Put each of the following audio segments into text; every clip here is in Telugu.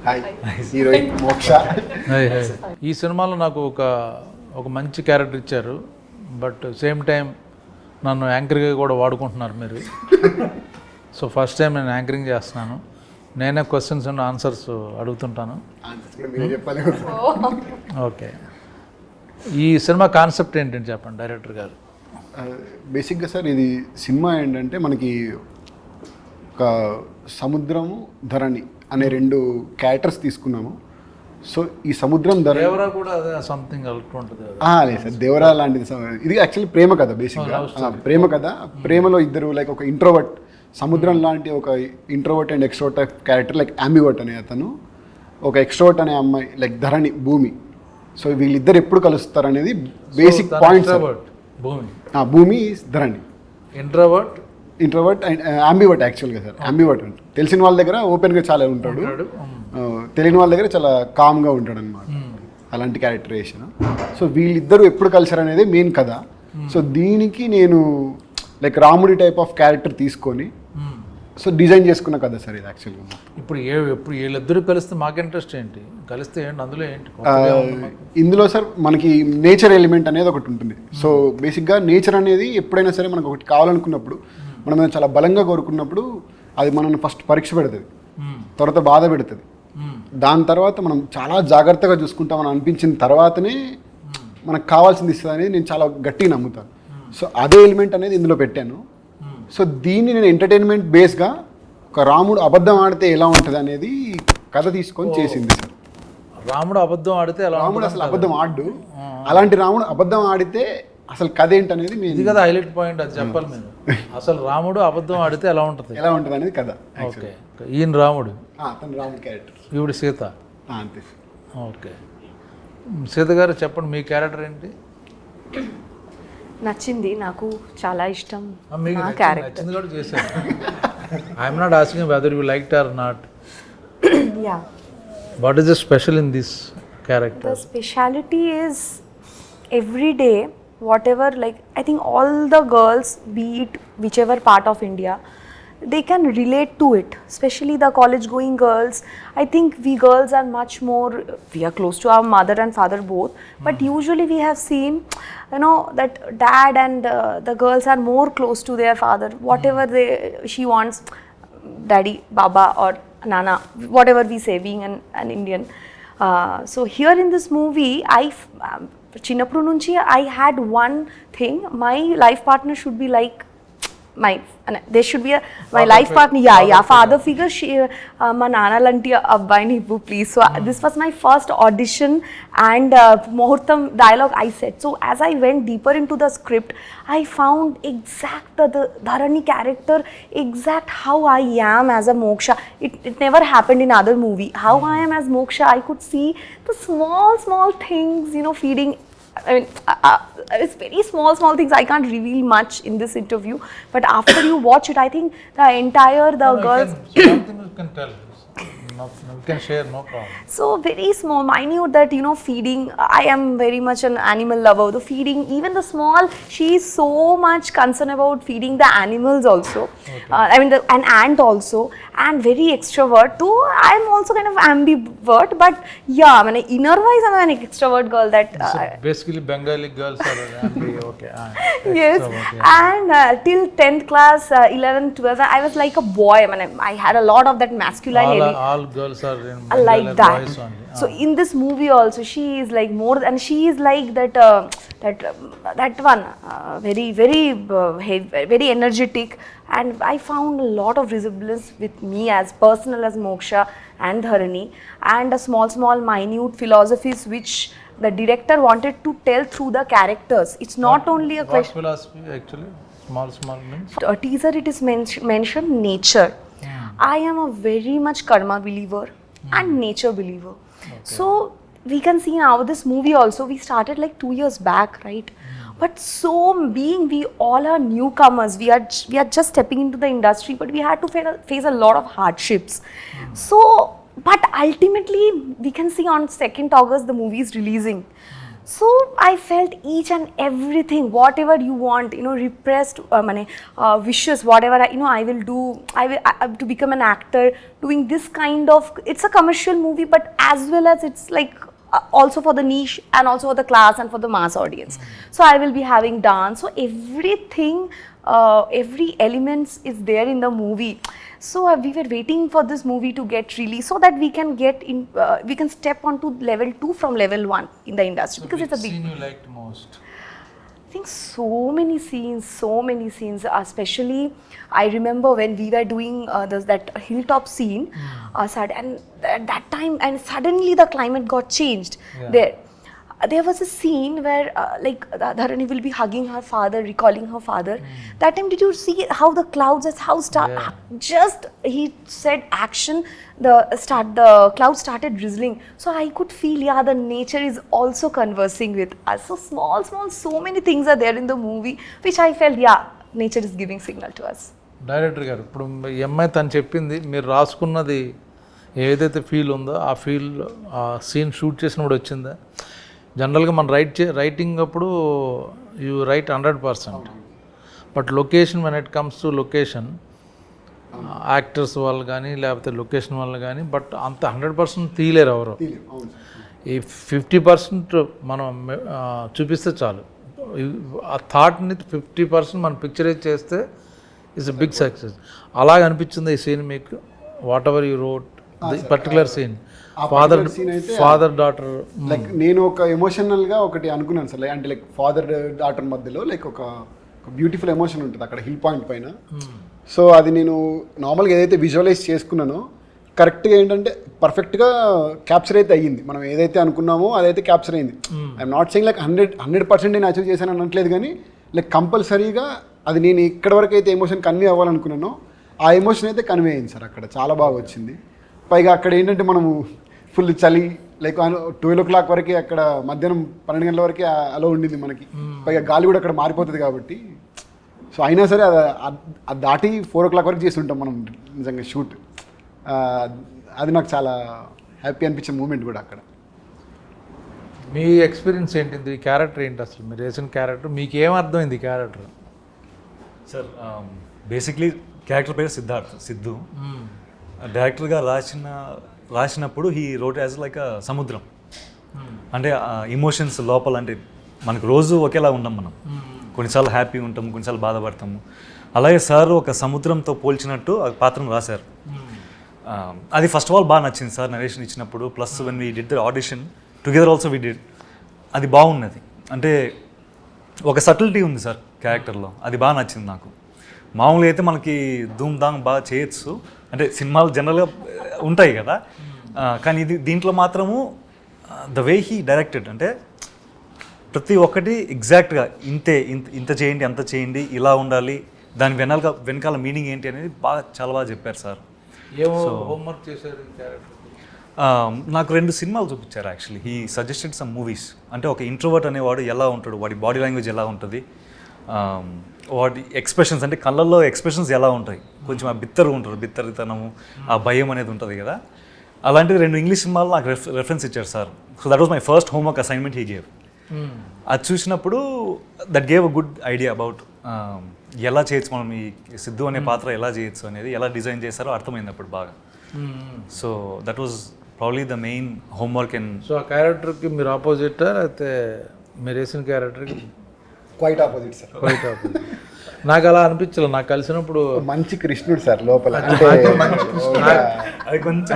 హాయ్ హీరోయిన్ మోక్ష. ఈ సినిమాలో నాకు ఒక మంచి క్యారెక్టర్ ఇచ్చారు, బట్ సేమ్ టైం నన్ను యాంకర్గా కూడా వాడుకుంటున్నారు మీరు. సో ఫస్ట్ టైం నేను యాంకరింగ్ చేస్తున్నాను, నేనే క్వశ్చన్స్ అండ్ ఆన్సర్స్ అడుగుతుంటాను. ఓకే, ఈ సినిమా కాన్సెప్ట్ ఏంటంటే చెప్పండి డైరెక్టర్ గారు. బేసిక్గా సార్ ఇది సినిమా ఏంటంటే మనకి ఒక సముద్రము ధరణి అనే రెండు క్యారెక్టర్స్ తీసుకున్నాము. సో ఈ సముద్రం దేవరా కూడా అదే సంథింగ్ ఉంటుంది. లేదు సార్, దేవరా లాంటిది. ఇది యాక్చువల్లీ ప్రేమ కథ. బేసిక్గా ప్రేమ కథ. ప్రేమలో ఇద్దరు లైక్ ఒక ఇంట్రోవర్ట్, సముద్రం లాంటి ఒక introvert and extrovert type character like ambivert అనే అతను, ఒక ఎక్స్ట్రోవర్ట్ అనే అమ్మాయి లైక్ ధరణి భూమి. సో వీళ్ళిద్దరు ఎప్పుడు కలుస్తారు అనేది బేసిక్ పాయింట్. భూమి ధరణి ఇంట్రోవర్ట్ అండ్ అంబివర్ట్ యాక్చువల్గా సార్. అంబివర్ట్ అంటే తెలిసిన వాళ్ళ దగ్గర ఓపెన్గా చాలా ఉంటాడు, తెలియని వాళ్ళ దగ్గర చాలా కామ్గా ఉంటాడు అనమాట. అలాంటి క్యారెక్టరైజేషన్. సో వీళ్ళిద్దరూ ఎప్పుడు కలిసారు అనేది మెయిన్ కథ. సో దీనికి నేను లైక్ రాముడి టైప్ ఆఫ్ క్యారెక్టర్ తీసుకొని సో డిజైన్ చేసుకున్న కథ సార్ ఇది యాక్చువల్గా. ఇప్పుడు వీళ్ళిద్దరూ కలిస్తే మాకు ఇంట్రెస్ట్ ఏంటి, కలిస్తే ఏంటి అందులో ఏంటి? ఇందులో సార్ మనకి నేచర్ ఎలిమెంట్ అనేది ఒకటి ఉంటుంది. సో బేసిక్గా నేచర్ అనేది ఎప్పుడైనా సరే మనకు ఒకటి కావాలనుకున్నప్పుడు, మనం చాలా బలంగా కోరుకున్నప్పుడు అది మనల్ని ఫస్ట్ పరీక్ష పెడుతుంది, తర్వాత బాధ పెడుతుంది. దాని తర్వాత మనం చాలా జాగ్రత్తగా చూసుకుంటామని అనిపించిన తర్వాతనే మనకు కావాల్సింది ఇస్తుంది అనేది నేను చాలా గట్టిగా నమ్ముతాను. సో అదే ఎలిమెంట్ అనేది ఇందులో పెట్టాను. సో దీన్ని నేను ఎంటర్టైన్మెంట్ బేస్గా ఒక రాముడు అబద్ధం ఆడితే ఎలా ఉంటుంది అనేది కథ తీసుకొని చేసింది సార్. రాముడు అబద్ధం ఆడితే రాముడు అసలు అబద్ధం ఆడు, అలాంటి రాముడు అబద్ధం ఆడితే అసలు కథ ఏంటనేది ఇది కదా హైలైట్ పాయింట్. అది చెప్పాలి మీరు. అసలు రాముడు అబద్ధం ఆడితే ఎలా ఉంటుంది అనేది కథ. ఓకే, ఈయన రాముడు, అతను రాముడు క్యారెక్టర్, ఈవిడ సీత. అంతే. ఓకే, సీత గారు చెప్పండి మీ క్యారెక్టర్ ఏంటి? నచ్చింది, నాకు చాలా ఇష్టం నా క్యారెక్టర్. కూడా చేశాను. I'm not asking whether you liked or not. Yeah, what is the special in this character? The speciality is every day, whatever, like I think all the girls, be it whichever part of India, they can relate to it, especially the college going girls. I think we girls are much more, we are close to our mother and father both, but usually we have seen, you know, that dad and the girls are more close to their father. Whatever she wants, daddy, baba or nana, whatever we say, being an Indian. So here in this movie, చిన్నప్పుడు నుంచి I had one thing, my life partner should be like there should be my life partner, father figure. మా నాన్న లాంటి అబ్బాయిని ఇవ్వు please. So this was my first audition and ముహూర్తం dialogue I said. So as I went deeper into the script, I found exact the Dharani character, exact how I am as a Moksha. It never happened in other movie. How I am as Moksha, I could see the small things, you know, feeding. I mean, it's very small things. I can't reveal much in this interview, but after you watch it, I think the girls. Something you can tell. You can share, no problem. So very small, minute, that, you know, feeding. I am very much an animal lover. The feeding, even the small, she is so much concerned about feeding the animals also. Okay. I mean, an ant also, and very extrovert too. I am also kind of ambivert, but yeah, I mean, inner wise, I am an extrovert girl. That so basically Bengali girls are ambi. Okay. Yes, yeah. And till 10th class, 11th, 12th, I was like a boy. I mean, I had a lot of that masculine element. All girls are in like that. Boys only. So in this movie also, she is like more, and she is like that one, very energetic, and I found a lot of resemblance with me as personal as Moksha and Dharani, and a small minute philosophies which the director wanted to tell through the characters. It's not only a question. What philosophy actually? Small means? A teaser, it is mentioned nature. I am a very much karma believer and nature believer. Okay. So we can see now this movie also, we started like 2 years back, right? But so being we all are newcomers, we are just stepping into the industry, but we had to face a lot of hardships. So but ultimately we can see on 2nd August the movie is releasing. So I felt each and everything, whatever you want, repressed wishes, whatever I will do. To become an actor, doing this kind of, it's a commercial movie, but as well as it's like also for the niche and also for the class and for the mass audience. So I will be having dance. So everything, every elements is there in the movie. So we were waiting for this movie to get released so that we can get in, we can step onto level 2 from level 1 in the industry, because it's a big. Scene you liked most? I think so many scenes, especially I remember when we were doing that hilltop scene, and at that time, and suddenly the climate got changed. There was a scene where Dharani will be hugging her father, recalling her father. That time, did you see how the clouds, just he said action, the clouds started drizzling. So I could feel, the nature is also conversing with us. So small, so many things are there in the movie, which I felt, nature is giving signal to us. Director గారు, ఇప్పుడు ఈ అమ్మాయి తను చెప్పింది, మీరు రాసుకున్నది ఏదైతే ఫీల్ ఉందో ఆ ఫీల్ ఆ సీన్ షూట్ చేసినప్పుడు వచ్చిందా? జనరల్గా మనం రైటింగ్ అప్పుడు you right 100%, but location when it comes to location, actors వాళ్ళు కానీ లేకపోతే లొకేషన్ వాళ్ళు కానీ, బట్ అంత 100% తీయలేరు ఎవరు. ఈ 50% మనం చూపిస్తే చాలు. ఆ థాట్ని 50% మనం పిక్చరైజ్ చేస్తే ఇట్స్ ఎ బిగ్ సక్సెస్. అలాగ అనిపించింది ఈ సీన్ మీకు? Whatever you wrote particular scene, father daughter, like నేను ఒక ఎమోషనల్గా ఒకటి అనుకున్నాను సార్, అంటే లైక్ ఫాదర్ డాటర్ మధ్యలో లైక్ ఒక బ్యూటిఫుల్ ఎమోషన్ ఉంటుంది అక్కడ హిల్ పాయింట్ పైన. సో అది నేను నార్మల్గా ఏదైతే విజువలైజ్ చేసుకున్నానో కరెక్ట్గా ఏంటంటే పర్ఫెక్ట్గా క్యాప్చర్ అయితే అయ్యింది. మనం ఏదైతే అనుకున్నామో అదైతే క్యాప్చర్ అయింది. ఐఎమ్ నాట్ సెయింగ్ లైక్ 100% నేను అచీవ్ చేశాను అనట్లేదు, కానీ లైక్ కంపల్సరీగా అది నేను ఇక్కడ వరకు అయితే ఎమోషన్ కన్వే అవ్వాలనుకున్నానో ఆ ఎమోషన్ అయితే కన్వే అయింది సార్. అక్కడ చాలా బాగా వచ్చింది. పైగా అక్కడ ఏంటంటే మనము ఫుల్ చలి, లైక్ 12 o'clock వరకే, అక్కడ మధ్యాహ్నం 12 గంటల వరకే అలా ఉండింది మనకి. పైగా గాలి కూడా అక్కడ మారిపోతుంది కాబట్టి, సో అయినా సరే అది దాటి 4 o'clock వరకు చేసి ఉంటాం మనం నిజంగా షూట్. అది నాకు చాలా హ్యాపీ అనిపించే మూమెంట్ కూడా అక్కడ. మీ ఎక్స్పీరియన్స్ ఏంటిది? ఈ క్యారెక్టర్ ఏంటి అసలు? మీరు వేసిన క్యారెక్టర్ మీకు ఏమర్థమైంది? ఈ క్యారెక్టర్ సార్ బేసిక్లీ క్యారెక్టర్ పేరు సిద్ధు. డైరెక్టర్గా రాసినప్పుడు he wrote as like a సముద్రం. అంటే ఇమోషన్స్ లోపల, అంటే మనకు రోజు ఒకేలా ఉండం మనం. కొన్నిసార్లు హ్యాపీ ఉంటాము, కొన్నిసార్లు బాధపడతాము. అలాగే సార్ ఒక సముద్రంతో పోల్చినట్టు ఆ పాత్రను రాశారు. అది ఫస్ట్ ఆఫ్ ఆల్ బాగా నచ్చింది సార్ నరేషన్ ఇచ్చినప్పుడు. Plus when we did the audition together also we did, అది బాగున్నది. అంటే ఒక సటిల్టీ ఉంది సార్ క్యారెక్టర్లో, అది బాగా నచ్చింది నాకు. మామూలుగా అయితే మనకి ధూమ్ ధామ్ బాగా చేయొచ్చు, అంటే సినిమాలు జనరల్గా ఉంటాయి కదా, కానీ దీంట్లో మాత్రము ద వే హీ డైరెక్టెడ్, అంటే ప్రతి ఒక్కటి ఎగ్జాక్ట్గా ఇంత చేయండి, అంత చేయండి, ఇలా ఉండాలి, దాని వెనకాల మీనింగ్ ఏంటి అనేది చాలా బాగా చెప్పారు సార్. ఏమో హోంవర్క్ చేశారు ఈ క్యారెక్టర్? నాకు 2 సినిమాలు చూపించారు actually. He suggested some movies. అంటే ఒక ఇంట్రోవర్ట్ అనేవాడు ఎలా ఉంటాడు, వాడి బాడీ లాంగ్వేజ్ ఎలా ఉంటుంది, వాటి ఎక్స్ప్రెషన్స్, అంటే కళ్ళల్లో ఎక్స్ప్రెషన్స్ ఎలా ఉంటాయి, కొంచెం ఆ బిత్తరితనము, ఆ భయం అనేది ఉంటుంది కదా. అలాంటిది 2 ఇంగ్లీష్ సినిమాలు నాకు రెఫరెన్స్ ఇచ్చారు sir. So that was my first homework assignment he gave. అది చూసినప్పుడు that gave a good idea about ఎలా చేయొచ్చు మనం, ఈ సిద్ధు అనే పాత్ర ఎలా చేయొచ్చు అనేది, ఎలా డిజైన్ చేస్తారో అర్థమైంది అప్పుడు బాగా. So that was probably the main homework. And so ఆ క్యారెక్టర్కి మీరు ఆపోజిటా, లేకపోతే మీరు వేసిన క్యారెక్టర్కి? Quite opposite sir. Quite opposite. నాకు అలా అనిపించలేదు. నాకు కలిసినప్పుడు మంచి కృష్ణుడు సార్ లోపల,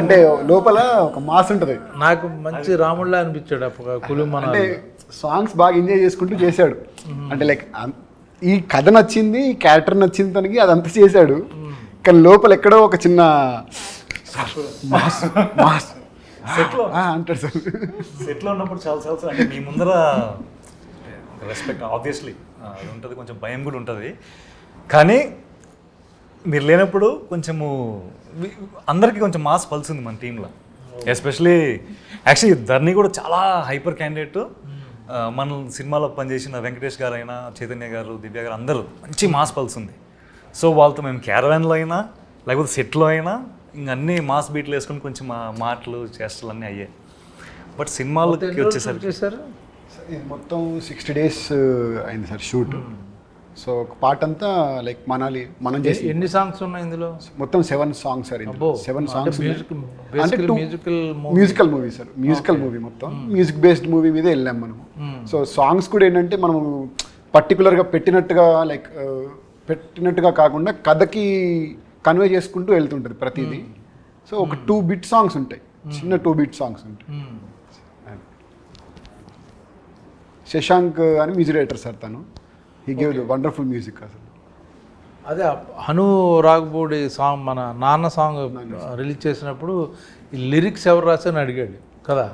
అంటే లోపల ఒక మాస్ ఉంటుంది. నాకు మంచి రాముడిలా అనిపించాడు అప్పుడు కులుమన. అంటే సాంగ్స్ బాగా ఎంజాయ్ చేసుకుంటూ చేశాడు. అంటే లైక్ ఈ కథ నచ్చింది, ఈ క్యారెక్టర్ నచ్చింది తనకి, అదంతా చేశాడు. కానీ లోపల ఎక్కడో ఒక చిన్న అంటాడు సార్. సెట్లో ఉన్నప్పుడు చాలా అంటే మీ ముందర రెస్పెక్ట్ ఆబ్వియస్లీ అది ఉంటుంది, కొంచెం భయం కూడా ఉంటుంది. కానీ మీరు లేనప్పుడు కొంచెము అందరికీ కొంచెం మాస్ పల్సింది మన టీంలో. ఎస్పెషలీ యాక్చువల్లీ ధర్ని కూడా చాలా హైపర్ క్యాండిడేట్. మన సినిమాలో పనిచేసిన వెంకటేష్ గారు అయినా, చైతన్య గారు, దివ్య గారు అందరూ మంచి మాస్ పల్సింది. సో వాళ్ళతో మేము క్యారవాన్లో అయినా లేకపోతే సెట్లో అయినా ఇంక అన్నీ మాస్ బీట్లు వేసుకొని కొంచెం మాటలు చేష్టలు అన్నీ అయ్యాయి. బట్ సినిమాలకి వచ్చేసరికి ఇది మొత్తం 60 days అయింది సార్ షూట్. సో ఒక పార్ట్ అంతా లైక్ మనం చేసి ఎన్ని సాంగ్స్ ఉన్నాయి ఇందులో? మొత్తం 7 songs sir. 7 songs musical movie sir. Musical movie మొత్తం మ్యూజిక్ బేస్డ్ మూవీ మీదే వెళ్ళాం మనం. సో సాంగ్స్ కూడా ఏంటంటే మనం పర్టికులర్గా పెట్టినట్టుగా కాకుండా కథకి కన్వే చేసుకుంటూ వెళ్తుంటుంది ప్రతిదీ. సో ఒక 2 bit songs ఉంటాయి, చిన్న 2 bit songs ఉంటాయి. శశాంక్ అని మ్యూజిక్ డైరెక్టర్ సార్, తను he gave the wonderful music. అసలు అదే హను రాఘపూడి సాంగ్, మన నాన్న సాంగ్ రిలీజ్ చేసినప్పుడు ఈ లిరిక్స్ ఎవరు రాశారని అడిగాడు కదా,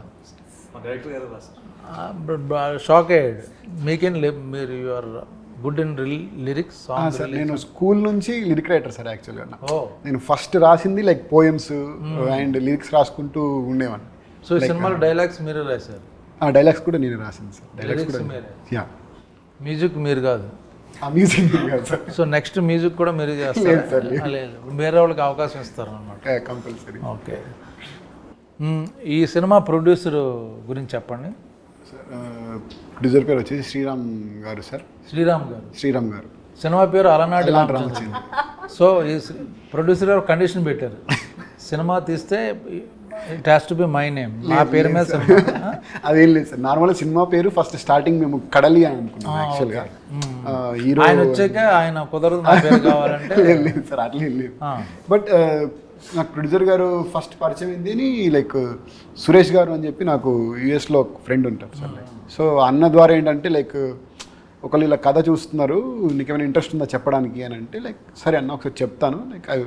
డైరెక్టర్ గారు రాశారు. షాక్ అయ్యాడు. మీకేం మీరు you're good in lyrics song? Sir నేను స్కూల్ నుంచి లిరిక్ రైటర్ సార్. యాక్చువల్గా నేను ఫస్ట్ రాసింది లైక్ పోయమ్స్ అండ్ లిరిక్స్ రాసుకుంటూ ఉండేవాడిని. సో ఈ సినిమాలో డైలాగ్స్ మీరే రాశారు? డైలాగ్స్ కూడా నేను రాసింది సార్. డైలాగ్స్ కూడా యా. మ్యూజిక్ మీరు కాదు? మ్యూజిక్ కాదు సార్. సో నెక్స్ట్ మ్యూజిక్ కూడా మీరే చేస్తారు? లేదు, వేరే వాళ్ళకి అవకాశం ఇస్తారు అన్నమాట. కంపల్సరీ. ఓకే. ఈ సినిమా ప్రొడ్యూసర్ గురించి చెప్పండి. ప్రొడ్యూసర్ పేరు వచ్చేసి శ్రీరామ్ గారు సార్. శ్రీరామ్ గారు. సినిమా పేరు అలనాటి రామచంద్ర. సో ఈ ప్రొడ్యూసర్ గారు కండిషన్ పెట్టారు, సినిమా తీస్తే it has to be my name, నా పేరు మీద సినిమా. అదేం లేదు సార్, నార్మల్గా సినిమా పేరు ఫస్ట్ స్టార్టింగ్ మేము కడలి అని అనుకున్నాం యాక్చువల్గా. హీరో ఆయన వచ్చాక ఆయన కుదరదు నా పేరు కావాలంటే లేదు సార్, అట్లా లేదు. బట్ నాకు ప్రొడ్యూసర్ గారు ఫస్ట్ పరిచయం ఏంది లైక్ సురేష్ గారు అని చెప్పి నాకు యూఎస్లో ఒక ఫ్రెండ్ ఉంటారు సార్. సో అన్న ద్వారా ఏంటంటే లైక్ ఒకళ్ళు ఇలా కథ చూస్తున్నారు, నీకేమైనా ఇంట్రెస్ట్ ఉందా చెప్పడానికి అని అంటే లైక్ సరే అన్న ఒకసారి చెప్తాను, లైక్ అవి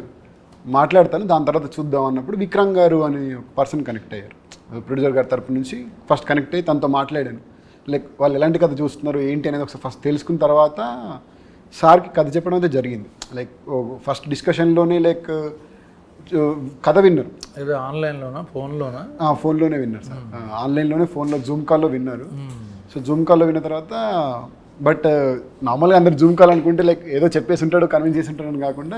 మాట్లాడతాను, దాని తర్వాత చూద్దాం అన్నప్పుడు విక్రమ్ గారు అని ఒక పర్సన్ కనెక్ట్ అయ్యారు ప్రొడ్యూసర్ గారి తరపు నుంచి. ఫస్ట్ కనెక్ట్ అయ్యి తనతో మాట్లాడాను, లైక్ వాళ్ళు ఎలాంటి కథ చూస్తున్నారు ఏంటి అనేది ఒకసారి ఫస్ట్ తెలుసుకున్న తర్వాత సార్కి కథ చెప్పడం అయితే జరిగింది. లైక్ ఫస్ట్ డిస్కషన్లోనే లైక్ కథ విన్నారు. ఆన్లైన్లోనా ఫోన్లోనా? ఫోన్లోనే విన్నారు సార్. ఆన్లైన్లోనే ఫోన్లో జూమ్ కాల్లో విన్నారు. సో జూమ్ కాల్లో విన్న తర్వాత బట్ నార్మల్గా అందరు జూమ్ కాల్ అనుకుంటే లైక్ ఏదో చెప్పేసి ఉంటాడు, కన్విన్స్ చేసి ఉంటాడు అని కాకుండా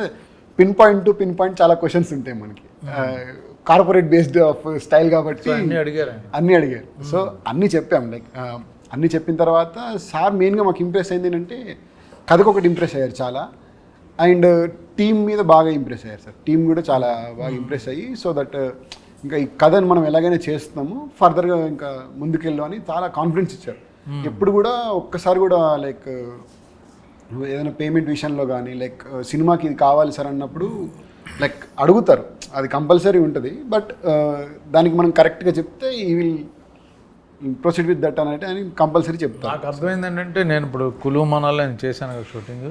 pin point to pin point చాలా క్వశ్చన్స్ ఉంటాయి మనకి. కార్పొరేట్ బేస్డ్ ఆఫ్ స్టైల్ కాబట్టి అన్నీ అడిగారు. సో అన్నీ చెప్పాం. లైక్ అన్నీ చెప్పిన తర్వాత సార్ మెయిన్గా మాకు ఇంప్రెస్ అయింది ఏంటంటే కథకు ఒకటి ఇంప్రెస్ అయ్యారు చాలా, అండ్ టీమ్ మీద బాగా ఇంప్రెస్ అయ్యారు సార్. టీం కూడా చాలా బాగా ఇంప్రెస్ అయ్యి సో దట్ ఇంకా ఈ కథను మనం ఎలాగైనా చేస్తున్నాము, ఫర్దర్గా ఇంకా ముందుకెళ్ళాం అని చాలా కాన్ఫిడెన్స్ ఇచ్చారు. ఎప్పుడు కూడా ఒక్కసారి కూడా లైక్ ఏదైనా పేమెంట్ విషయంలో కానీ లైక్ సినిమాకి ఇది కావాలి సార్ అన్నప్పుడు లైక్ అడుగుతారు, అది కంపల్సరీ ఉంటుంది. బట్ దానికి మనం కరెక్ట్గా చెప్తే ఈ విల్ ప్రొసీడ్ విత్ దట్ అని అని కంపల్సరీ చెప్తాను. నాకు అర్థమైంది ఏంటంటే నేను ఇప్పుడు కులు మనాల్లో నేను చేశాను కదా షూటింగ్,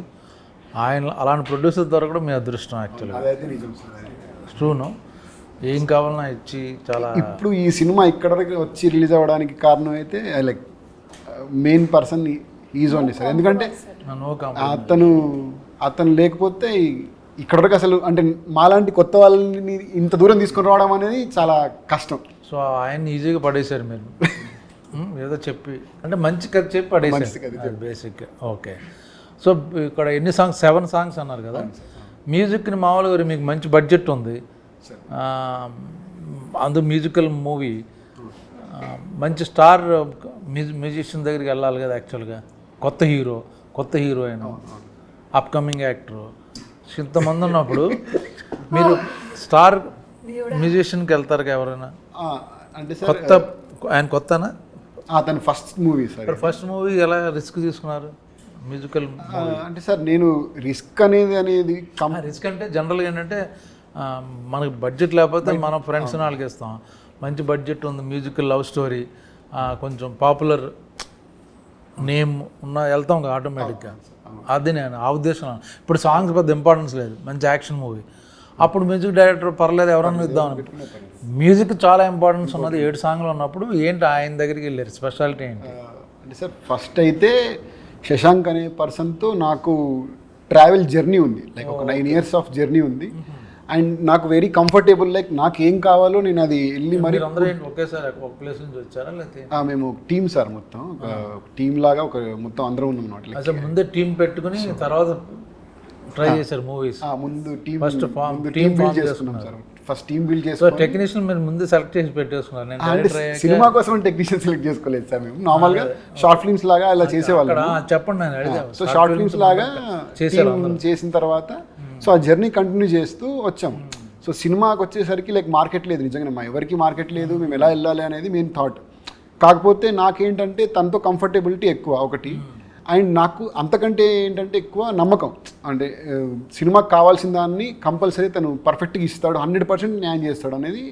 ఆయన అలాంటి ప్రొడ్యూసర్ దొరకడం మీ అదృష్టం యాక్చువల్గా. అదైతే నిజం సార్. ట్రూను, ఏం కావాలన్నా ఇచ్చి చాలా. ఇప్పుడు ఈ సినిమా ఇక్కడ వరకు వచ్చి రిలీజ్ అవ్వడానికి కారణం అయితే like main person is only sir. ఎందుకంటే అతను లేకపోతే ఇక్కడ వరకు అసలు అంటే మాలాంటి కొత్త వాళ్ళని ఇంత దూరం తీసుకొని రావడం అనేది చాలా కష్టం. సో ఆయన్ని ఈజీగా పడేశారు మీరు ఏదో చెప్పి, అంటే మంచి కథ చెప్పి పడేసారు బేసిక్. ఓకే. సో ఇక్కడ ఎన్ని సాంగ్స్? 7 songs అన్నారు కదా. మ్యూజిక్ని మామూలుగా మీకు మంచి బడ్జెట్ ఉంది, అందు మ్యూజికల్ మూవీ, మంచి స్టార్ మ్యూజిషియన్ దగ్గరికి వెళ్ళాలి కదా యాక్చువల్గా. కొత్త హీరోయిన్, అప్కమింగ్ యాక్టర్, ఇంతమంది ఉన్నప్పుడు మీరు స్టార్ మ్యూజిషియన్కి వెళ్తారు కదా ఎవరైనా? అంటే కొత్త ఆయన కొత్తనా? అతను first movie sir. First movie ఎలా రిస్క్ తీసుకున్నారు మ్యూజికల్? అంటే సార్ నేను రిస్క్ అనేది రిస్క్ అంటే జనరల్గా ఏంటంటే మనకి బడ్జెట్ లేకపోతే మనం ఫ్రెండ్స్ వాళ్ళకి ఇస్తాం. మంచి బడ్జెట్ ఉంది, మ్యూజికల్ లవ్ స్టోరీ, కొంచెం పాపులర్ నేమ్ ఉన్న వెళ్తాం కదా ఆటోమేటిక్గా. అది నేను ఆ ఉద్దేశం. ఇప్పుడు సాంగ్స్ పెద్ద ఇంపార్టెన్స్ లేదు, మంచి యాక్షన్ మూవీ, అప్పుడు మ్యూజిక్ డైరెక్టర్ పర్లేదు ఎవరన్నా ఇద్దాం. మ్యూజిక్ చాలా ఇంపార్టెన్స్ ఉన్నది. 7 songs ఉన్నప్పుడు ఏంటి ఆయన దగ్గరికి వెళ్ళారు? స్పెషాలిటీ ఏంటి? అంటే సార్ ఫస్ట్ అయితే శశాంక్ అనే పర్సన్తో నాకు ట్రావెల్ జర్నీ ఉంది, లైక్ ఒక 9 years ఆఫ్ జర్నీ ఉంది. అండ్ నాకు వెరీ కంఫర్టబుల్, లైక్ నాకు ఏం కావాలో నేను అది వెళ్ళి మరి ఒకేసారి ఒక ప్లేస్ నుంచి వచ్చారా లేకపోతే? మేము టీమ్ సార్, మొత్తం ఒక టీమ్ లాగా ఒక మొత్తం అందరం ఉన్నాం అన్నమాట. అసలు ముందే టీం పెట్టుకుని తర్వాత ట్రై చేశారు మూవీస్? ముందు టీమ్ ఫస్ట్ టీమ్ బిల్డ్ చేసుకున్నాం sir. First team build so చేసుకొని టెక్నీషియన్ మీరు ముందు సెలెక్ట్ చేసి పెట్టేసుకున్నారు. నేను అంటే డైరెక్టర్ అయ్యాక సినిమా కోసం టెక్నీషియన్ సెలెక్ట్ చేసుకోలేదు సార్ మేము. నార్మల్గా షార్ట్ ఫిల్మ్స్ లాగా అలా చేసేవాళ్ళం. అక్కడ చెప్పండి, నేను అడిగా. సో షార్ట్ ఫిల్మ్స్ లాగా చేశారు టీమ్ చేసిన తర్వాత సో ఆ జర్నీ కంటిన్యూ చేస్తూ వచ్చాం. సో సినిమాకి వచ్చేసరికి లైక్ మార్కెట్ లేదు, నిజంగా మా ఎవరికి మార్కెట్ లేదు, మేము ఎలా వెళ్ళాలి అనేది మెయిన్ థాట్. కాకపోతే నాకేంటంటే తనతో కంఫర్టబిలిటీ ఎక్కువ ఒకటి, అండ్ నాకు అంతకంటే ఏంటంటే ఎక్కువ నమ్మకం. అంటే సినిమాకి కావాల్సిన దాన్ని కంపల్సరీ తను పర్ఫెక్ట్గా ఇస్తాడు, 100% న్యాయం చేస్తాడు అనేది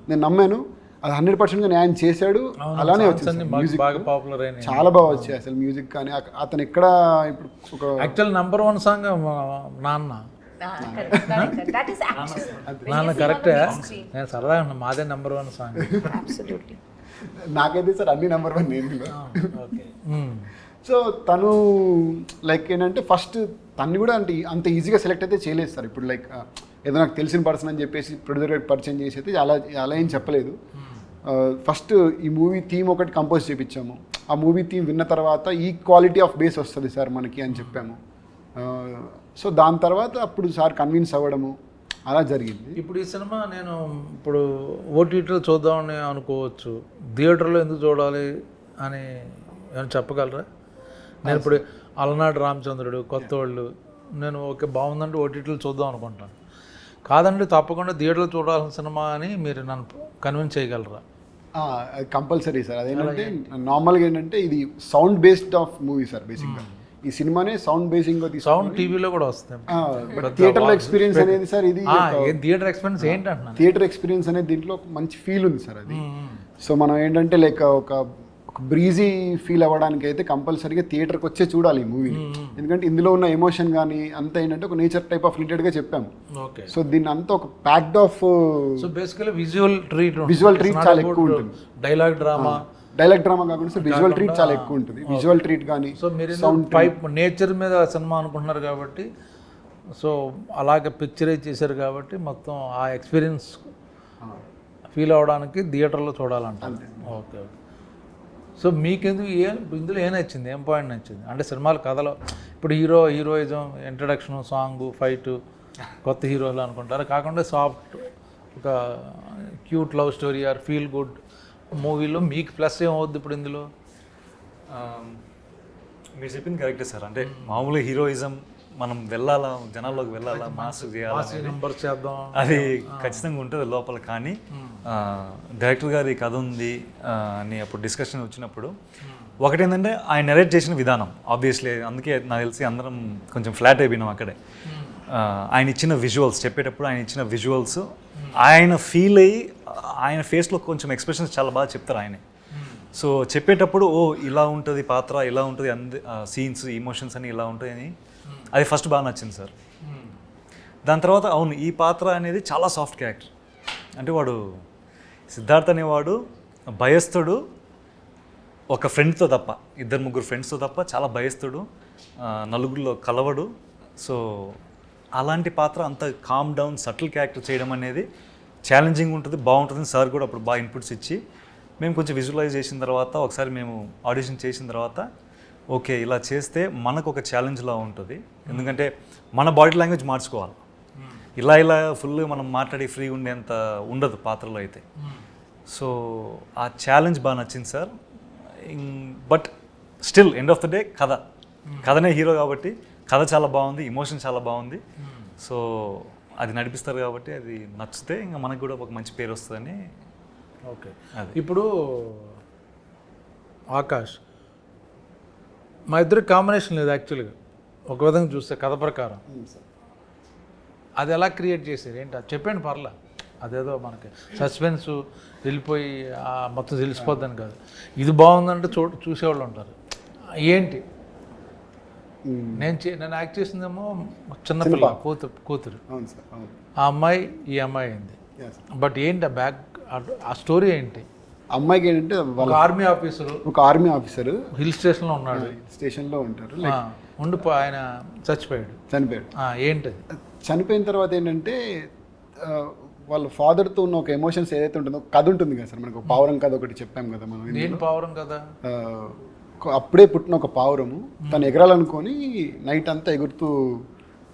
నేను నమ్మాను. అది 100%గా న్యాయం చేశాడు. అలానే వచ్చింది మ్యూజిక్ బాగా పాపులర్ అయినాయి, చాలా బాగా వచ్చాయి అసలు మ్యూజిక్. కానీ అతను ఎక్కడ ఇప్పుడు ఒక యాక్చువల్ నెంబర్ 1 సాంగ్ నాన్న. That is actual. నాన్న కరెక్టే, నేను సరదాగా ఉన్నా, మాదే నెంబర్ 1 సాంగ్. Absolutely. నాకైతే సార్ అన్ని నెంబర్ 1 నేను. ఓకే. సో తను లైక్ ఏంటంటే ఫస్ట్ తన్ని కూడా అంటే అంత ఈజీగా సెలెక్ట్ అయితే చేయలేదు సార్. ఇప్పుడు లైక్ ఏదో నాకు తెలిసిన పర్సన్ అని చెప్పేసి ప్రొడ్యూసర్ గారికి పరిచయం చేసి అయితే అలా ఏం చెప్పలేదు. ఫస్ట్ ఈ మూవీ థీమ్ ఒకటి కంపోజ్ చేయించాము. ఆ మూవీ థీమ్ విన్న తర్వాత ఈ క్వాలిటీ ఆఫ్ బేస్ వస్తుంది సార్ మనకి అని చెప్పాము. సో దాని తర్వాత అప్పుడు సార్ కన్విన్స్ అవ్వడము అలా జరిగింది. ఇప్పుడు ఈ సినిమా నేను ఇప్పుడు ఓటీటీలో చూద్దామని అనుకోవచ్చు, థియేటర్లో ఎందుకు చూడాలి అని ఏమైనా చెప్పగలరా? నేను ఇప్పుడు అలనాడు రామచంద్రుడు, కొత్త వాళ్ళు, నేను ఓకే బాగుందంటే ఓటీటీలో చూద్దాం అనుకుంటాను. కాదండి తప్పకుండా థియేటర్లో చూడాల్సిన సినిమా అని మీరు నన్ను కన్విన్స్ చేయగలరా? Compulsory sir. అదేంటంటే నార్మల్గా ఏంటంటే ఇది sound based of movie sir. బేసిక్గా ఈ సినిమానే సౌండ్ బేసింగ్ సౌండ్ టీవీలో కూడా వస్తుంది. థియేటర్లో ఎక్స్పీరియన్స్ అనేది సార్ ఇది థియేటర్ ఎక్స్పీరియన్స్ ఏంటంటున్నా, థియేటర్ ఎక్స్పీరియన్స్ అనేది దీంట్లో ఒక మంచి ఫీల్ ఉంది సార్ అది. సో మనం ఏంటంటే లైక్ ఒక బ్రీజీ ఫీల్ అవ్వడానికి అయితే కంపల్సరీగా థియేటర్కి వచ్చే చూడాలి ఈ మూవీని. ఎందుకంటే ఇందులో ఉన్న ఎమోషన్ కానీ అంతా ఏంటంటే ఒక నేచర్ టైప్ ఆఫ్ రిలేటెడ్గా చెప్పాము. ఓకే. సో దీన్ని అంతా ఒక packed of so basically visual treat చాలా ఎక్కువ ఉంటుంది. డైలాగ్ డ్రామా కాకుండా సో విజువల్ ట్రీట్ చాలా ఎక్కువ ఉంటుంది. విజువల్ ట్రీట్ కానీ సో మీరు నేచర్ మీద సినిమా అనుకుంటున్నారు కాబట్టి, సో అలాగే పిక్చరైజ్ చేశారు కాబట్టి మొత్తం ఆ ఎక్స్పీరియన్స్ ఫీల్ అవ్వడానికి థియేటర్లో చూడాలంటారు. ఓకే. సో మీకెందుకు ఇందులో ఏం నచ్చింది, ఏం పాయింట్ నచ్చింది? అంటే సినిమాల కథలో ఇప్పుడు హీరోయిజం, ఇంట్రడక్షన్, సాంగ్, ఫైట్, కొత్త హీరోలు అనుకుంటారు, కాకుండా సాఫ్ట్ ఒక cute love story or feel good మూవీలో మీకు ప్లస్ ఏమవుద్ది ఇప్పుడు ఇందులో? మీరు చెప్పింది కరెక్టే సార్. అంటే మామూలుగా హీరోయిజం మనం వెళ్ళాలా, జనాల్లోకి వెళ్ళాలా, మాస్ చేద్దాం, అది ఖచ్చితంగా ఉంటుంది లోపల. కానీ డైరెక్టర్ గారి కథ ఉంది అని అప్పుడు డిస్కషన్ వచ్చినప్పుడు ఒకటేంటంటే ఆయన నెరేట్ చేసిన విధానం ఆబ్వియస్లీ, అందుకే నాకు తెలిసి అందరం కొంచెం ఫ్లాట్ అయిపోయినాం అక్కడే. ఆయన ఇచ్చిన విజువల్స్ చెప్పేటప్పుడు ఆయన ఇచ్చిన విజువల్స్ ఆయన ఫీల్ అయ్యి ఆయన ఫేస్లో కొంచెం ఎక్స్ప్రెషన్స్ చాలా బాగా చెప్తారు ఆయనే. సో చెప్పేటప్పుడు ఓ ఇలా ఉంటుంది పాత్ర, ఇలా ఉంటుంది, సీన్స్, ఇమోషన్స్ అని ఇలా ఉంటాయి అని అది ఫస్ట్ బాగా నచ్చింది సార్. దాని తర్వాత అవును ఈ పాత్ర అనేది చాలా సాఫ్ట్ క్యారెక్టర్. అంటే వాడు సిద్ధార్థ్ అనేవాడు భయస్థుడు, ఒక ఫ్రెండ్తో తప్ప, 2-3 ఫ్రెండ్స్తో తప్ప చాలా భయస్థుడు, నలుగురిలో కలవడు. సో అలాంటి పాత్ర అంత కామ్ డౌన్ సటిల్ క్యారెక్టర్ చేయడం అనేది ఛాలెంజింగ్ ఉంటుంది, బాగుంటుంది. సార్ కూడా అప్పుడు బాగా ఇన్పుట్స్ ఇచ్చి మేము కొంచెం విజువలైజ్ చేసిన తర్వాత ఒకసారి మేము ఆడిషన్ చేసిన తర్వాత ఓకే ఇలా చేస్తే మనకు ఒక ఛాలెంజ్లా ఉంటుంది. ఎందుకంటే మన బాడీ లాంగ్వేజ్ మార్చుకోవాలి, ఇలా ఫుల్గా మనం మాట్లాడి ఫ్రీ ఉండేంత ఉండదు పాత్రలో అయితే. సో ఆ ఛాలెంజ్ బాగా నచ్చింది sir. But still end of the day కథనే హీరో కాబట్టి కథ చాలా బాగుంది, ఎమోషన్ చాలా బాగుంది. సో అది నడిపిస్తారు కాబట్టి అది నచ్చితే ఇంకా మనకు కూడా ఒక మంచి పేరు వస్తుందని. ఓకే. ఇప్పుడు ఆకాష్, మా ఇద్దరు కాంబినేషన్ లేదు యాక్చువల్గా, ఒక విధంగా చూస్తే కథ ప్రకారం. అది ఎలా క్రియేట్ చేశారు ఏంటి అది చెప్పండి పర్లా. అదేదో మనకి సస్పెన్స్ వెళ్ళిపోయి మొత్తం తెలిసిపోద్దని కాదు, ఇది బాగుందంటే చూసేవాళ్ళు ఉంటారు. ఏంటి నేను యాక్ట్ చేసిందేమో చిన్నపిల్ల కూతురు, ఆ అమ్మాయి ఈ అమ్మాయి అయింది. బట్ ఏంటి ఆ స్టోరీ ఏంటి? అమ్మాయికి ఏంటంటే ఒక ఆర్మీ ఆఫీసరు హిల్ స్టేషన్లో ఉన్నాడు, స్టేషన్లో ఉంటారు, ఆయన చనిపోయాడు. ఏంటది? చనిపోయిన తర్వాత ఏంటంటే వాళ్ళ ఫాదర్తో ఉన్న ఒక ఎమోషన్స్ ఏదైతే ఉంటుందో కథ ఉంటుంది కదా సార్. మనకు పావురం కథ ఒకటి చెప్పాం కదా మనం. ఏంటి పావురం కదా? అప్పుడే పుట్టిన ఒక పావురము తను ఎగరాలనుకొని నైట్ అంతా ఎగురుతూ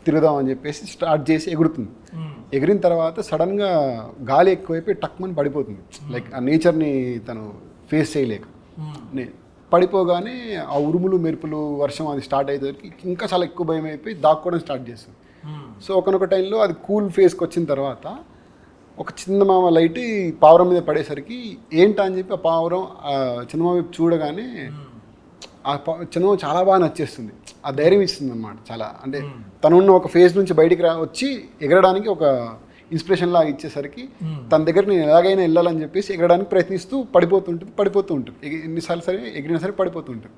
తిరుగుదాం అని చెప్పేసి స్టార్ట్ చేసి ఎగురుతుంది. ఎగిరిన తర్వాత సడన్గా గాలి ఎక్కువైపోయి టక్మని పడిపోతుంది. లైక్ ఆ నేచర్ని తను ఫేస్ చేయలేక పడిపోగానే ఆ ఉరుములు మెరుపులు వర్షం అది స్టార్ట్ అయ్యేసరికి ఇంకా చాలా ఎక్కువ భయం అయిపోయి దాక్కోవడం స్టార్ట్ చేస్తుంది. సో ఒకనొక టైంలో అది కూల్ ఫేస్కి వచ్చిన తర్వాత ఒక చందమామ లైట్ ఈ పావురం మీద పడేసరికి ఏంటా అని చెప్పి ఆ పావురం చందమామ వైపు చూడగానే ఆ చందమామ చాలా బాగా నచ్చేస్తుంది. ఆ ధైర్యం ఇస్తుంది అన్నమాట చాలా. అంటే తనున్న ఒక ఫేజ్ నుంచి బయటికి వచ్చి ఎగరడానికి ఒక ఇన్స్పిరేషన్ లాగా ఇచ్చేసరికి తన దగ్గర నేను ఎలాగైనా వెళ్ళాలని చెప్పేసి ఎగరడానికి ప్రయత్నిస్తూ పడిపోతూ ఉంటుంది. ఎన్నిసార్లు సరే ఎగిరినా సరే పడిపోతూ ఉంటుంది.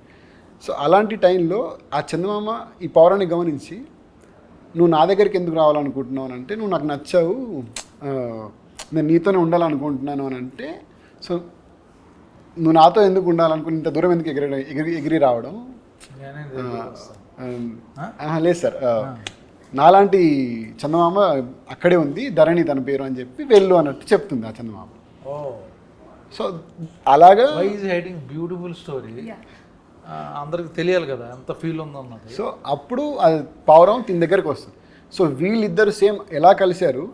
సో అలాంటి టైంలో ఆ చందమామ ఈ పౌరాన్ని గమనించి నువ్వు నా దగ్గరికి ఎందుకు రావాలనుకుంటున్నావు అని అంటే, నువ్వు నాకు నచ్చావు, నేను నీతోనే ఉండాలనుకుంటున్నాను అని అంటే, సో నువ్వు నాతో ఎందుకు ఉండాలనుకుని ఇంత దూరం ఎందుకు ఎగిరి రావడం? లేదు సార్, నాలాంటి చందమామ అక్కడే ఉంది, ధరణి తన పేరు అని చెప్పి వెళ్ళు అన్నట్టు చెప్తుంది ఆ చందమామ. సో అలాగా బ్యూటిఫుల్ స్టోరీ అందరికి తెలియాలి కదా ఎంత ఫీల్ ఉందన్నది. సో అప్పుడు అది పావురం తిని దగ్గరికి వస్తుంది. సో వీళ్ళిద్దరు సేమ్ ఎలా కలిశారు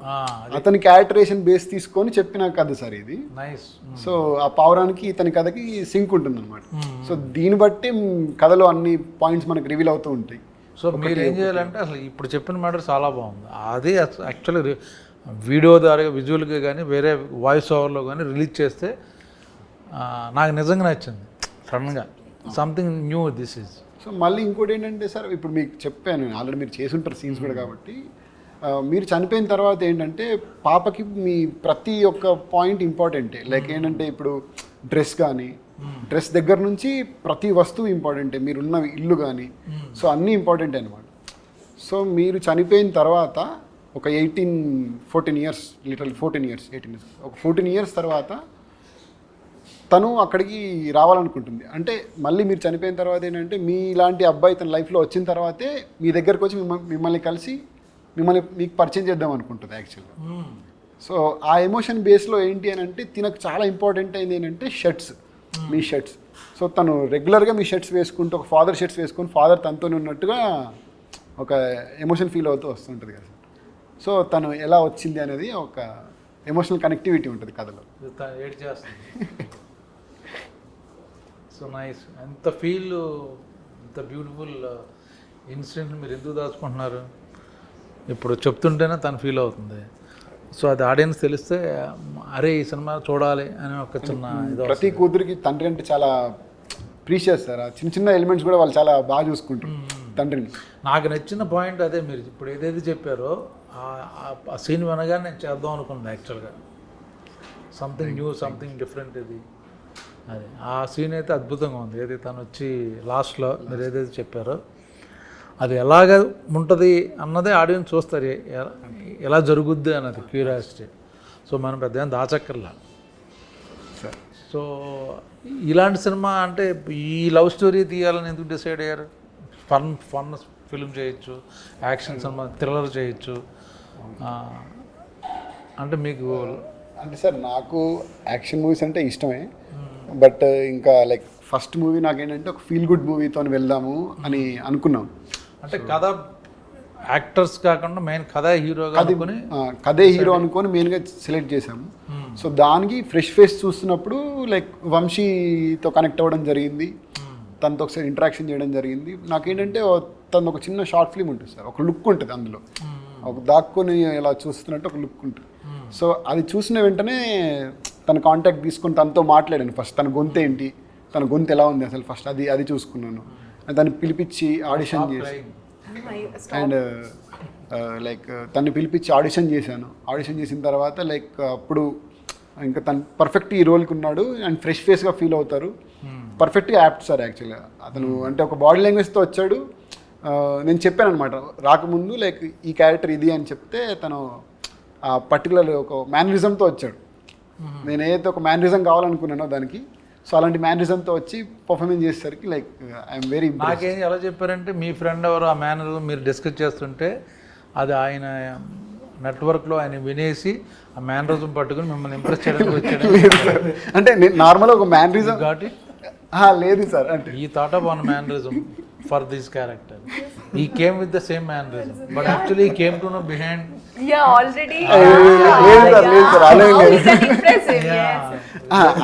అతని క్యారెక్టరేషన్ బేస్ తీసుకొని చెప్పిన కథ సార్ ఇది. నైస్. సో ఆ పావురానికి ఇతని కథకి సింక్ ఉంటుంది అనమాట. సో దీన్ని బట్టి కథలో అన్ని పాయింట్స్ మనకు రివీల్ అవుతూ ఉంటాయి. సో మీరు ఏం చేయాలంటే అసలు ఇప్పుడు చెప్పిన మ్యాటర్ చాలా బాగుంది. అదే యాక్చువల్లీ వీడియో ద్వారా విజువల్గా కానీ వేరే వాయిస్ ఓవర్లో కానీ రిలీజ్ చేస్తే నాకు నిజంగా నచ్చింది. సడన్గా something new this is. So మళ్ళీ ఇంకోటి ఏంటంటే సార్, ఇప్పుడు మీకు చెప్పాను ఆల్రెడీ, మీరు చేసుంటారు సీన్స్ కూడా కాబట్టి, మీరు చనిపోయిన తర్వాత ఏంటంటే పాపకి మీ ప్రతి ఒక్క పాయింట్ ఇంపార్టెంటే. లైక్ ఏంటంటే ఇప్పుడు డ్రెస్ కానీ, డ్రెస్ దగ్గర నుంచి ప్రతి వస్తువు ఇంపార్టెంటే, మీరున్న ఇల్లు కానీ, సో అన్నీ ఇంపార్టెంటే అనమాట. సో మీరు చనిపోయిన తర్వాత ఒక 14 ఇయర్స్ లిటరల్ 14 ఇయర్స్ ఒక 14 ఇయర్స్ తర్వాత తను అక్కడికి రావాలనుకుంటుంది. అంటే మళ్ళీ మీరు చనిపోయిన తర్వాత ఏంటంటే మీలాంటి అబ్బాయి తన లైఫ్లో వచ్చిన తర్వాతే మీ దగ్గరకు వచ్చి మిమ్మల్ని కలిసి మీకు పరిచయం చేద్దాం అనుకుంటుంది యాక్చువల్గా. సో ఆ ఎమోషన్ బేస్లో ఏంటి అని అంటే తినకు చాలా ఇంపార్టెంట్ అయింది ఏంటంటే షర్ట్స్, మీ షర్ట్స్. సో తను రెగ్యులర్గా మీ షర్ట్స్ వేసుకుంటూ ఒక ఫాదర్ షర్ట్స్ వేసుకొని ఫాదర్ తనతో ఉన్నట్టుగా ఒక ఎమోషన్ ఫీల్ అవుతూ వస్తుంటుంది కదా. సో తను ఎలా వచ్చింది అనేది ఒక ఎమోషనల్ కనెక్టివిటీ ఉంటుంది కథలో. ఏడ్ చేస్తుంది. So nice. ఎంత ఫీల్, ఎంత బ్యూటిఫుల్ ఇన్సిడెంట్ మీరు ఎందుకు దాచుకుంటున్నారు ఇప్పుడు చెప్తుంటేనే తను ఫీల్ అవుతుంది. సో అది ఆడియన్స్ తెలిస్తే అరే ఈ సినిమా చూడాలి అని ఒక చిన్న ప్రతి కూతురికి తండ్రి అంటే చాలా ప్రీషియస్ సార్. చిన్న చిన్న ఎలిమెంట్స్ కూడా వాళ్ళు చాలా బాగా చూసుకుంటారు తండ్రిని. నాకు నచ్చిన పాయింట్ అదే, మీరు ఇప్పుడు ఏదైతే చెప్పారో ఆ సీన్ వినగానే నేను చేద్దాం అనుకున్నాను యాక్చువల్గా. సంథింగ్ న్యూ, సంథింగ్ డిఫరెంట్ ఇది. అది ఆ సీన్ అయితే అద్భుతంగా ఉంది. ఏదైతే తను వచ్చి లాస్ట్లో మీరు ఏదైతే చెప్పారో అది ఎలాగ ఉంటుంది అన్నదే ఆడియన్స్ చూస్తారు, ఎలా జరుగుద్ది అన్నది క్యూరియాసిటీ. సో మనం పెద్ద దాచక్కర్లా. సో ఇలాంటి సినిమా అంటే ఈ లవ్ స్టోరీ తీయాలని ఎందుకు డిసైడ్ అయ్యారు? ఫన్ ఫిల్మ్ చేయొచ్చు, యాక్షన్ సినిమా, థ్రిల్లర్ చేయొచ్చు. అంటే మీకు అంటే సార్ నాకు యాక్షన్ మూవీస్ అంటే ఇష్టమే, బట్ ఇంకా లైక్ ఫస్ట్ మూవీ నాకేంటంటే ఒక ఫీల్ గుడ్ మూవీతో వెళ్దాము అని అనుకున్నాం. అంటే కథ యాక్టర్స్ కాకుండా మెయిన్ కథే హీరో అనుకొని మెయిన్గా సెలెక్ట్ చేసాము. సో దానికి ఫ్రెష్ ఫేస్ చూస్తున్నప్పుడు లైక్ వంశీతో కనెక్ట్ అవ్వడం జరిగింది, తనతో ఒకసారి ఇంటరాక్షన్ చేయడం జరిగింది. నాకేంటంటే తను ఒక చిన్న షార్ట్ ఫిల్మ్ ఉంటుంది సార్, ఒక లుక్ ఉంటుంది అందులో, ఒక దాక్కుని ఇలా చూస్తున్నట్టు ఒక లుక్ ఉంటుంది. సో అది చూసిన వెంటనే తన కాంటాక్ట్ తీసుకొని తనతో మాట్లాడాను. ఫస్ట్ తన గొంతు ఏంటి, తన గొంతు ఎలా ఉంది అసలు ఫస్ట్ అది చూసుకున్నాను. దాన్ని పిలిపించి ఆడిషన్ చేసి అండ్ లైక్ తను పిలిపించి ఆడిషన్ చేశాను. ఆడిషన్ చేసిన తర్వాత లైక్ అప్పుడు ఇంకా తను పర్ఫెక్ట్ ఈ రోల్కి ఉన్నాడు అండ్ ఫ్రెష్ ఫేస్గా ఫీల్ అవుతారు. పర్ఫెక్ట్గా యాప్ట్ సార్ యాక్చువల్గా అతను. అంటే ఒక బాడీ లాంగ్వేజ్తో వచ్చాడు. నేను చెప్పాను అనమాట రాకముందు లైక్ ఈ క్యారెక్టర్ ఇది అని చెప్తే తను ఆ పర్టికులర్ ఒక మేనరిజంతో వచ్చాడు. నేను ఏదైతే ఒక మేనరిజం కావాలనుకున్నానో దానికి, సో అలాంటి మేనరిజంతో వచ్చి పర్ఫార్మెన్స్ చేసేసరికి లైక్ ఐఎమ్ వెరీ ఇంప్రెస్డ్. నాకేం ఎలా చెప్పారంటే మీ ఫ్రెండ్ ఎవరు ఆ మేనరిజం మీరు డిస్కస్ చేస్తుంటే అది ఆయన నెట్వర్క్లో ఆయన వినేసి ఆ మేనరిజం పట్టుకుని మిమ్మల్ని ఇంప్రెస్ చేయడానికి వచ్చాడు. లేదు సార్, అంటే నేను నార్మల్గా ఒక మేనరిజం కాబట్టి లేదు సార్, అంటే ఈ thought of one mannerism for this character. He came with the same mannerism but actually he came to know behind Yeah, already. లేదు సార్ అలా ఏం How లేదు. is that impressive? Yes.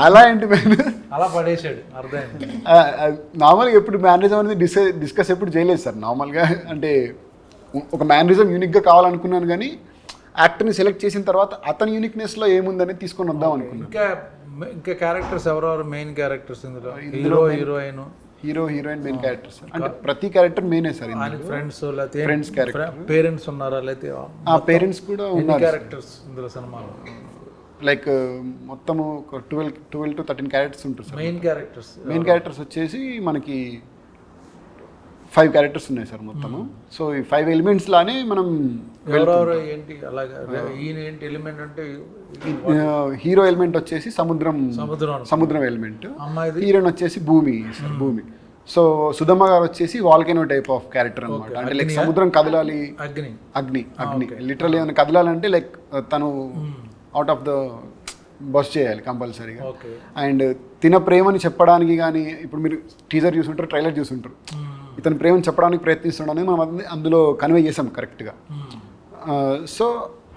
అలా ఏంటి అలా పడేసాడు అర్థమైంది. నార్మల్గా ఎప్పుడు మేనరిజం అనేది డిస్కస్ ఎప్పుడు చేయలేదు సార్. నార్మల్గా అంటే ఒక మేనరిజం యూనిక్గా కావాలనుకున్నాను, కానీ యాక్టర్ని సెలెక్ట్ చేసిన తర్వాత అతని యూనిక్నెస్లో ఏముందనేది తీసుకొని వద్దాం అనుకున్నాను. ఇంకా క్యారెక్టర్స్ ఎవరెవరు మెయిన్ క్యారెక్టర్స్ ఇందులో? Hero heroine, heroine main character sir. అంటే ప్రతి క్యారెక్టర్ మెయినే సార్. ఫ్రెండ్స్ లేకపోతే ఫ్రెండ్స్ క్యారెక్టర్, పేరెంట్స్ ఉన్నారా లేకపోతే పేరెంట్స్ కూడా ఉన్నారు. క్యారెక్టర్స్ ఇందులో సినిమాలో లైక్ మొత్తము ఒక 12 to 13 క్యారెక్టర్స్ ఉంటారు సార్. మెయిన్ క్యారెక్టర్స్ వచ్చేసి మనకి 5 క్యారెక్టర్స్ ఉన్నాయి సార్ మొత్తము. సో ఈ 5 ఎలిమెంట్స్ లానే మనం ఎవరెవరు ఏంటి అలాగా ఈయన ఏంటి ఎలిమెంట్ అంటే హీరో ఎలిమెంట్ వచ్చేసి సముద్రం ఎలిమెంట్, అమ్మాయిది హీరోయిన్ వచ్చేసి భూమి సార్, భూమి. సో సుధమ్మ గారు వచ్చేసి వాల్కెనో టైప్ ఆఫ్ క్యారెక్టర్ అనమాట. అంటే లైక్ సముద్రం కదలాలి, అగ్ని లిటరల్ ఏమైనా కదలాలంటే లైక్ తను అవుట్ ఆఫ్ ద బస్ చేయాలి కంపల్సరీగా. అండ్ తిన ప్రేమని చెప్పడానికి కానీ, ఇప్పుడు మీరు టీజర్ చూసుంటారు, ట్రైలర్ చూసుంటారు, ఇతని ప్రేమని చెప్పడానికి ప్రయత్నిస్తున్నాడని మనం అందులో కన్వే చేసాం కరెక్ట్గా. సో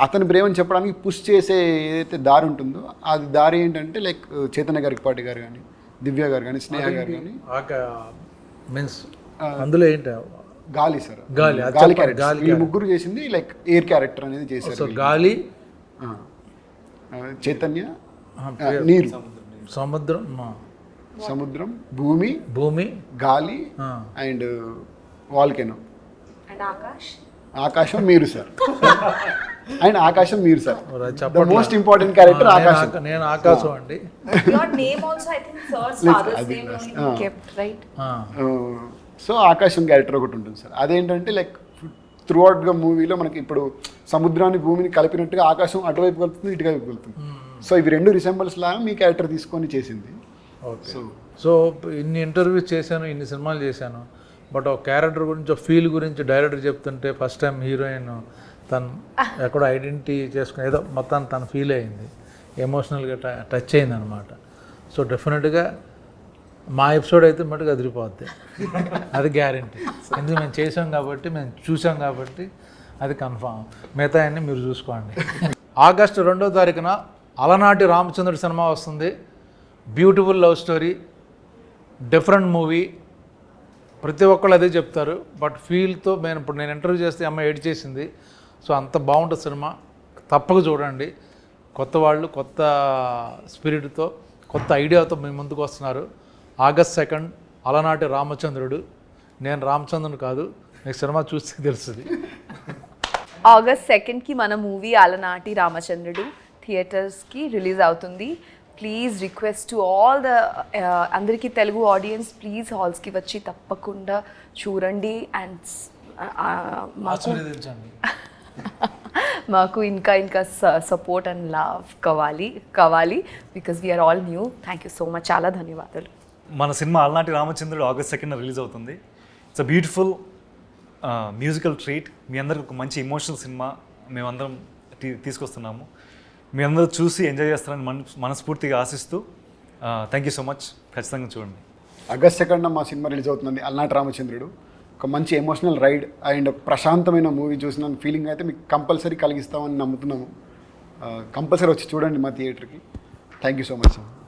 అతని ప్రేమని చెప్పడానికి పుష్ చేసే ఏదైతే దారి ఉంటుందో అది దారి ఏంటంటే లైక్ చైతన్య గారికి గారు కానీ, దివ్య గారు కానీ, స్నేహ గారు కానీ. మీన్స్ అందులో ఏంటి? గాలి సార్, గాలి క్యారెక్టర్. వీళ్ళు ముగ్గురు చేసింది లైక్ ఎయిర్ క్యారెక్టర్ అనేది చేశారు. గాలి, చైతన్య, నీరు, సముద్రం, భూమి, గాలి అండ్ వాల్కెనో, ఆకాశం మీరు సార్. అండ్ ఆకాశం మీరు sir. The most important character ఆకాశం. నేను ఆకాశం అండి. Your name also, I think, sir's father's name only kept, right? So ఆకాశం క్యారెక్టర్ ఒకటి ఉంటుంది సార్. అదేంటంటే లైక్ త్రూ అవుట్గా మూవీలో మనకి ఇప్పుడు సముద్రాన్ని భూమిని కలిపినట్టుగా ఆకాశం అటువైపు కలుపుతుంది, ఇటువైపు కలుపుతుంది. సో ఇవి రెండు రిసెంబల్స్ లాగా మీ క్యారెక్టర్ తీసుకొని చేసింది. సో ఇన్ని ఇంటర్వ్యూస్ చేశాను, ఇన్ని సినిమాలు చేశాను, బట్ ఒక క్యారెక్టర్ గురించి, ఒక ఫీల్ గురించి డైరెక్టర్ చెప్తుంటే ఫస్ట్ టైం హీరోయిన్ తను ఎక్కడో ఐడెంటిటీ చేసుకుని ఏదో మొత్తాన్ని తను ఫీల్ అయింది, ఎమోషనల్గా టచ్ అయింది అనమాట. సో డెఫినెట్గా మా ఎపిసోడ్ అయితే మటుకు అదిరిపోద్ది, అది గ్యారంటీ. ఎందుకు మేము చేసాం కాబట్టి, మేము చూసాం కాబట్టి అది కన్ఫామ్. మిగతా అన్నీ మీరు చూసుకోండి. ఆగస్టు 2వ తారీఖున అలనాటి రామచంద్రుడి సినిమా వస్తుంది. Beautiful love story, different movie. ప్రతి ఒక్కళ్ళు అదే చెప్తారు, బట్ ఫీల్తో నేను ఇంటర్వ్యూ చేస్తే అమ్మాయి ఎడిట్ చేసింది. సో అంత బాగుంటుంది సినిమా, తప్పక చూడండి. కొత్త వాళ్ళు కొత్త స్పిరిట్తో, కొత్త ఐడియాతో మీ ముందుకు వస్తున్నారు. ఆగస్ట్ 2 అలనాటి రామచంద్రుడు. నేను రామచంద్రుడు కాదు, మీకు సినిమా చూస్తే తెలుస్తుంది. ఆగస్ట్ 2కి మన మూవీ అలనాటి రామచంద్రుడు థియేటర్స్కి రిలీజ్ అవుతుంది. Please request to all the అందరికీ తెలుగు ఆడియన్స్, ప్లీజ్ హాల్స్కి వచ్చి తప్పకుండా చూడండి. అండ్ మాకు ఇంకా సపోర్ట్ అండ్ లవ్ కావాలి because we are all new. Thank you so much, చాలా ధన్యవాదాలు. మన cinema Alanati Ramachandrudu August 2 release అవుతుంది. It's a beautiful musical treat. మీ అందరికి ఒక మంచి ఎమోషనల్ సినిమా మేమందరం తీసుకొస్తున్నాము. మీ అందరూ చూసి ఎంజాయ్ చేస్తారని మనస్ఫూర్తిగా ఆశిస్తూ థ్యాంక్ యూ సో మచ్. ఖచ్చితంగా చూడండి. ఆగస్ట్ 2 మా సినిమా రిలీజ్ అవుతుంది, అలనాటి రామచంద్రుడు. ఒక మంచి ఎమోషనల్ రైడ్ అండ్ ఒక ప్రశాంతమైన మూవీ చూసిన ఫీలింగ్ అయితే మీకు కంపల్సరీ కలిగిస్తామని నమ్ముతున్నాము. కంపల్సరీ వచ్చి చూడండి మా థియేటర్కి. Thank you so much sir.